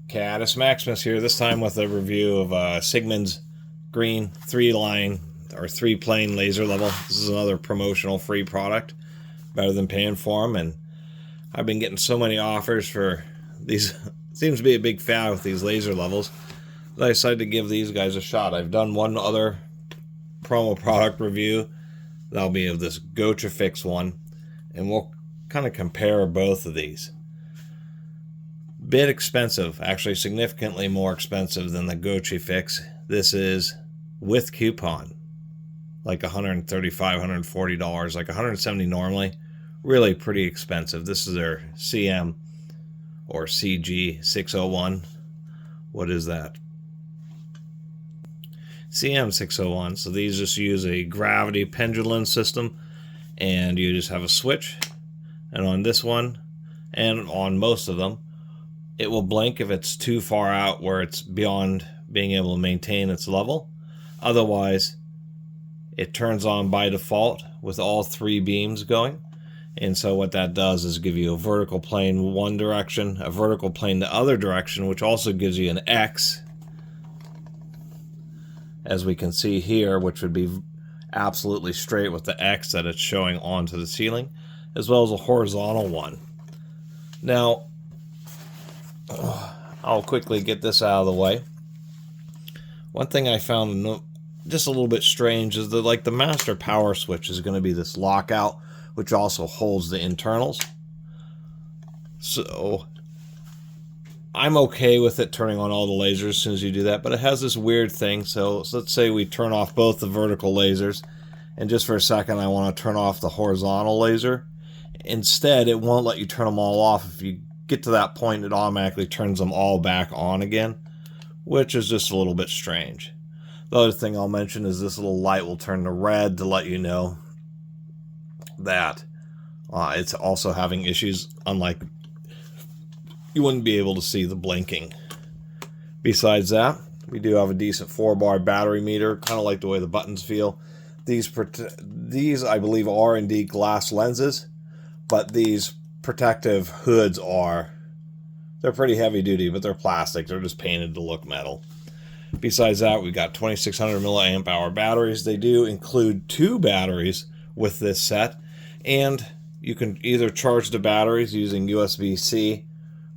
Catus Maximus here, this time with a review of Cigman's green 3-line or 3-plane laser level. This is another promotional free product, better than paying for them, and I've been getting so many offers for these. Seems to be a big fan with these laser levels that I decided to give these guys a shot. I've done one other promo product review. That'll be of this Gochifix one, and we'll kind of compare both of these. Bit expensive, actually significantly more expensive than the Gochifix. This is with coupon, like $135, $140, like $170 normally. Really pretty expensive. This is their CM or CG 601. What is that? CM 601. So these just use a gravity pendulum system, and you just have a switch. And on this one, and on most of them, it will blink if it's too far out where it's beyond being able to maintain its level. Otherwise, it turns on by default with all 3 beams going. And so what that does is give you a vertical plane one direction, a vertical plane the other direction, which also gives you an X, as we can see here, which would be absolutely straight with the X that it's showing onto the ceiling, as well as a horizontal one. Now, I'll quickly get this out of the way. One thing I found just a little bit strange is that, like, the master power switch is going to be this lockout, which also holds the internals. So I'm okay with it turning on all the lasers as soon as you do that, but it has this weird thing. So let's say we turn off both the vertical lasers, and just for a second I want to turn off the horizontal laser. Instead, it won't let you turn them all off. If you get to that point, it automatically turns them all back on again, which is just a little bit strange. The other thing I'll mention is this little light will turn to red to let you know that it's also having issues, unlike you wouldn't be able to see the blinking. Besides that, we do have a decent 4-bar battery meter, kind of like the way the buttons feel. These I believe are indeed glass lenses, but these protective hoods they're pretty heavy duty, but they're plastic. They're just painted to look metal. Besides that, we've got 2600 milliamp hour batteries. They do include 2 batteries with this set, and you can either charge the batteries using USB-C,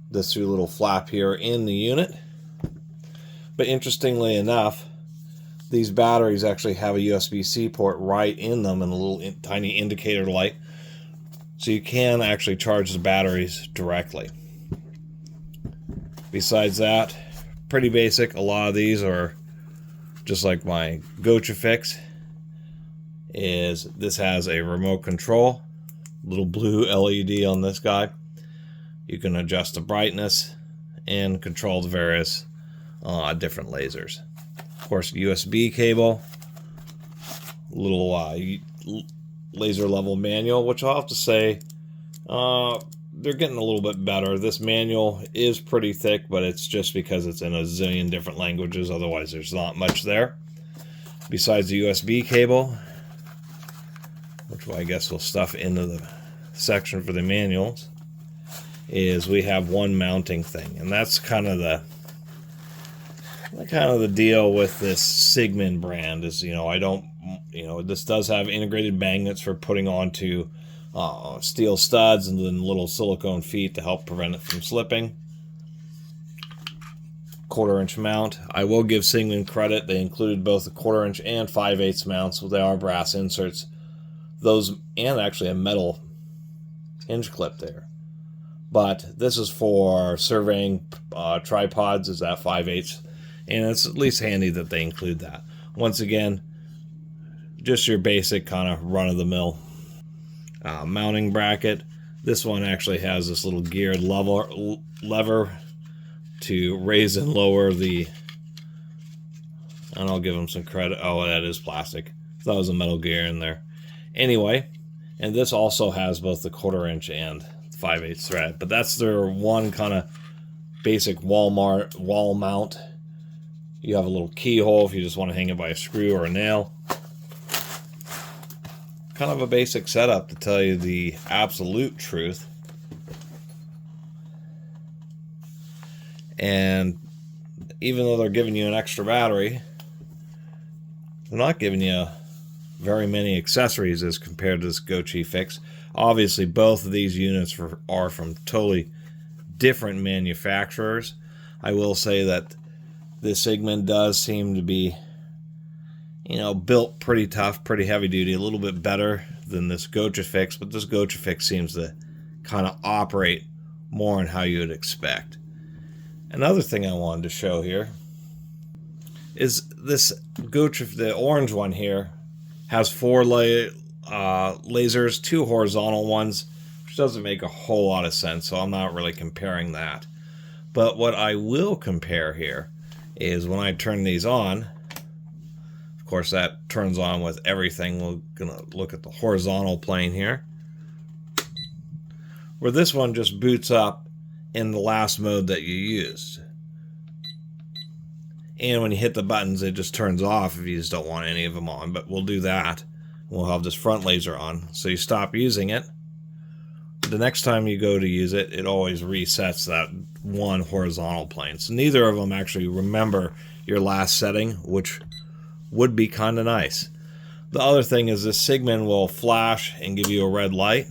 this little flap here in the unit. But interestingly enough, these batteries actually have a USB-C port right in them and a little tiny indicator light, so you can actually charge the batteries directly. Besides that, pretty basic. A lot of these are just like my Gochifix. This has a remote control, little blue LED on this guy. You can adjust the brightness and control the various different lasers. Of course, USB cable, little laser level manual, which I'll have to say they're getting a little bit better. This manual is pretty thick, but it's just because it's in a zillion different languages. Otherwise, there's not much there. Besides the USB cable, which I guess we'll stuff into the section for the manuals, is we have one mounting thing, and that's kind of the deal with this Cigman brand. Is, this does have integrated magnets for putting onto steel studs, and then little silicone feet to help prevent it from slipping. 1/4-inch mount. I will give Cigman credit. They included both the 1/4-inch and 5/8 mounts, so they are brass inserts. Those, and actually a metal hinge clip there. But this is for surveying tripods, is at 5/8, and it's at least handy that they include that. Once again, just your basic kind of run-of-the-mill mounting bracket. This one actually has this little geared lever to raise and lower the, and I'll give them some credit. Oh, that is plastic. That was a metal gear in there. Anyway, and this also has both the 1/4-inch and 5/8 thread, but that's their one kind of basic wall mount. You have a little keyhole if you just want to hang it by a screw or a nail. Kind of a basic setup, to tell you the absolute truth. And even though they're giving you an extra battery, they're not giving you very many accessories as compared to this Gochifix. Obviously, both of these units are from totally different manufacturers. I will say that this Cigman does seem to be, you know, built pretty tough, pretty heavy duty, a little bit better than this Gochifix, but this Gochifix seems to kind of operate more in how you would expect. Another thing I wanted to show here is this Gochifix, the orange one here, has 4 lasers, 2 horizontal ones, which doesn't make a whole lot of sense, so I'm not really comparing that. But what I will compare here is when I turn these on, of course that turns on with everything. We're going to look at the horizontal plane here, where this one just boots up in the last mode that you used. And when you hit the buttons, it just turns off if you just don't want any of them on. But we'll do that. We'll have this front laser on. So you stop using it. The next time you go to use it, it always resets that one horizontal plane. So neither of them actually remember your last setting, which would be kind of nice. The other thing is this Cigman will flash and give you a red light.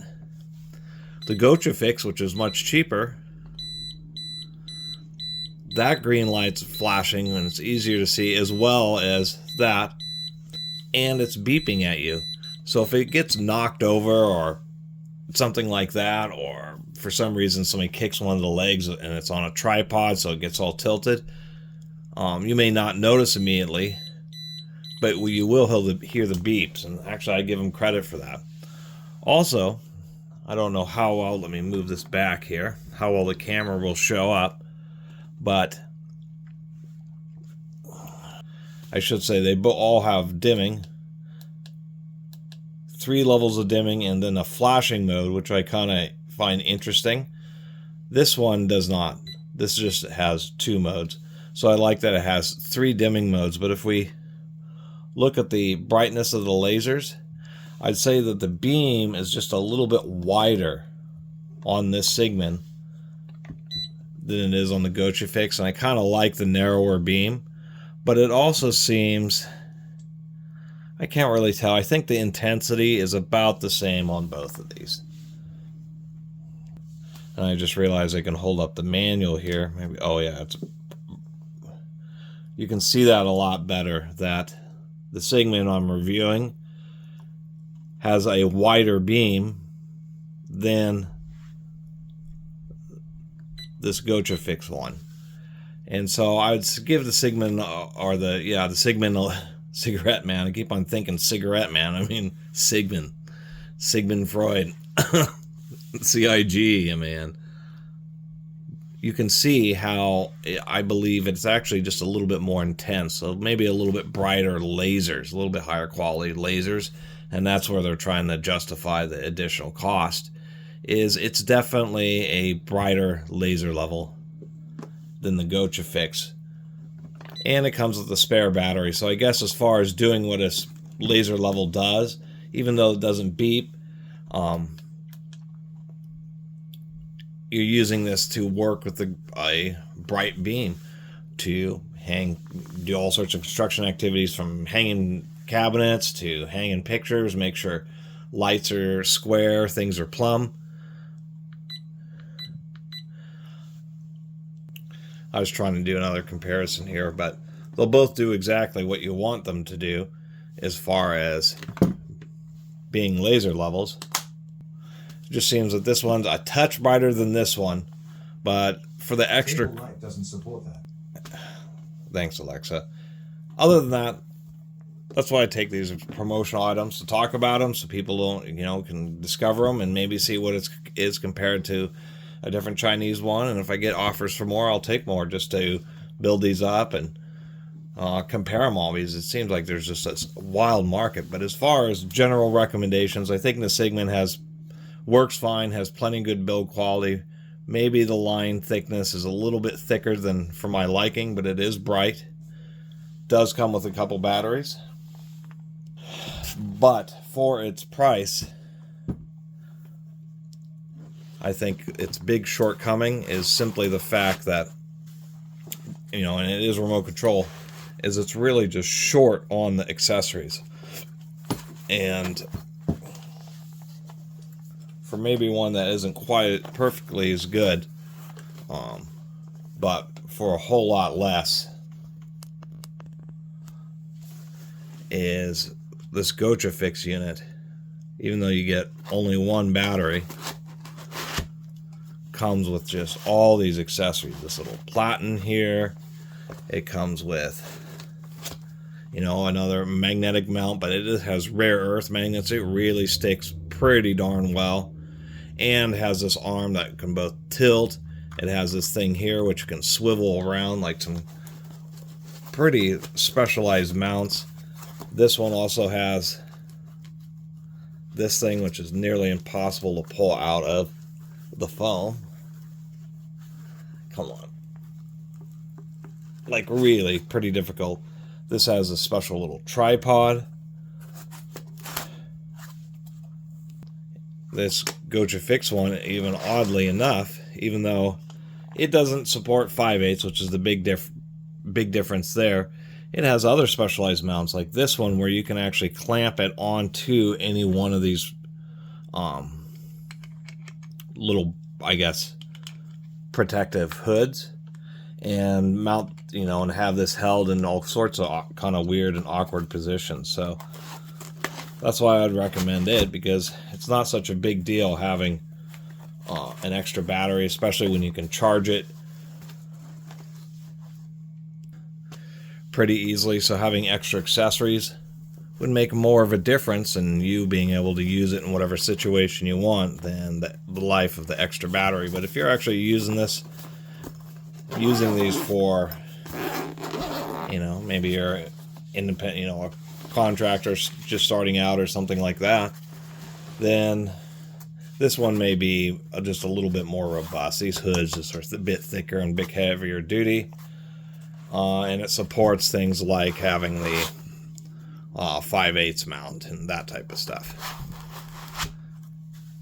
The Gochifix, which is much cheaper, that green light's flashing and it's easier to see, as well as that, and it's beeping at you. So if it gets knocked over or something like that, or for some reason somebody kicks one of the legs and it's on a tripod so it gets all tilted, you may not notice immediately, but you will hear the beeps, and actually I give them credit for that. Also, I don't know how well, let me move this back here, how well the camera will show up, but I should say they all have dimming, 3 levels of dimming, and then a flashing mode, which I kind of find interesting. This one does not. This just has 2 modes. So I like that it has 3 dimming modes, but if we look at the brightness of the lasers, I'd say that the beam is just a little bit wider on this Cigman than it is on the Gochifix, and I kind of like the narrower beam, but it also seems, I can't really tell. I think the intensity is about the same on both of these. And I just realized I can hold up the manual here. Maybe, oh yeah, you can see that a lot better, that the Cigman I'm reviewing has a wider beam than this Gochifix one. And so I would give the Cigman, the Cigman Cigarette Man. I keep on thinking Cigarette Man. I mean Cigman. Sigmund Freud. CIG, man. You can see how I believe it's actually just a little bit more intense. So maybe a little bit brighter lasers, a little bit higher quality lasers. And that's where they're trying to justify the additional cost. It's definitely a brighter laser level than the Gochifix. And it comes with a spare battery. So I guess as far as doing what a laser level does, even though it doesn't beep, you're using this to work with a bright beam to do all sorts of construction activities, from hanging cabinets to hanging pictures, make sure lights are square, things are plumb. I was trying to do another comparison here, but they'll both do exactly what you want them to do as far as being laser levels. It just seems that this one's a touch brighter than this one, but for the extra... Cable light doesn't support that. Thanks, Alexa. Other than that, that's why I take these as promotional items, to talk about them so people don't, can discover them and maybe see what it is compared to a different Chinese one. And if I get offers for more, I'll take more just to build these up and compare them all, because it seems like there's just a wild market. But as far as general recommendations, I think the Cigman works fine, has plenty good build quality. Maybe the line thickness is a little bit thicker than for my liking, but it is bright. Does come with a couple batteries. But for its price, I think its big shortcoming is simply the fact that you know, and it is remote control, is it's really just short on the accessories. And for maybe one that isn't quite perfectly as good, but for a whole lot less, is this Gochifix unit. Even though you get only one battery, comes with just all these accessories. This little platen here. It comes with, you know, another magnetic mount, but it has rare earth magnets. It really sticks pretty darn well. And has this arm that can both tilt. It has this thing here which can swivel around, like some pretty specialized mounts. This one also has this thing which is nearly impossible to pull out of the phone. Come on. Like, really pretty difficult. This has a special little tripod. This Gochifix one, even oddly enough, even though it doesn't support 5/8, which is the big difference there, it has other specialized mounts like this one where you can actually clamp it onto any one of these little, I guess, protective hoods and mount, you know, and have this held in all sorts of kind of weird and awkward positions. So that's why I'd recommend it, because it's not such a big deal having an extra battery, especially when you can charge it pretty easily. So having extra accessories would make more of a difference in you being able to use it in whatever situation you want than the life of the extra battery. But if you're actually using these for, you know, maybe you're independent, you know, a contractor just starting out or something like that, then this one may be just a little bit more robust. These hoods just are a bit thicker and a bit heavier duty. And it supports things like having the 5/8 mount and that type of stuff.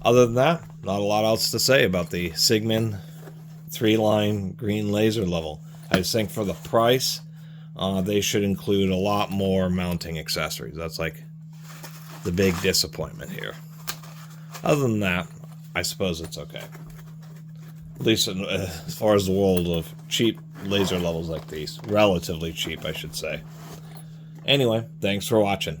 Other than that, not a lot else to say about the Cigman 3-line green laser level. I just think for the price, they should include a lot more mounting accessories. That's like the big disappointment here. Other than that, I suppose it's okay. At least as far as the world of cheap laser levels like these. Relatively cheap, I should say. Anyway, thanks for watching.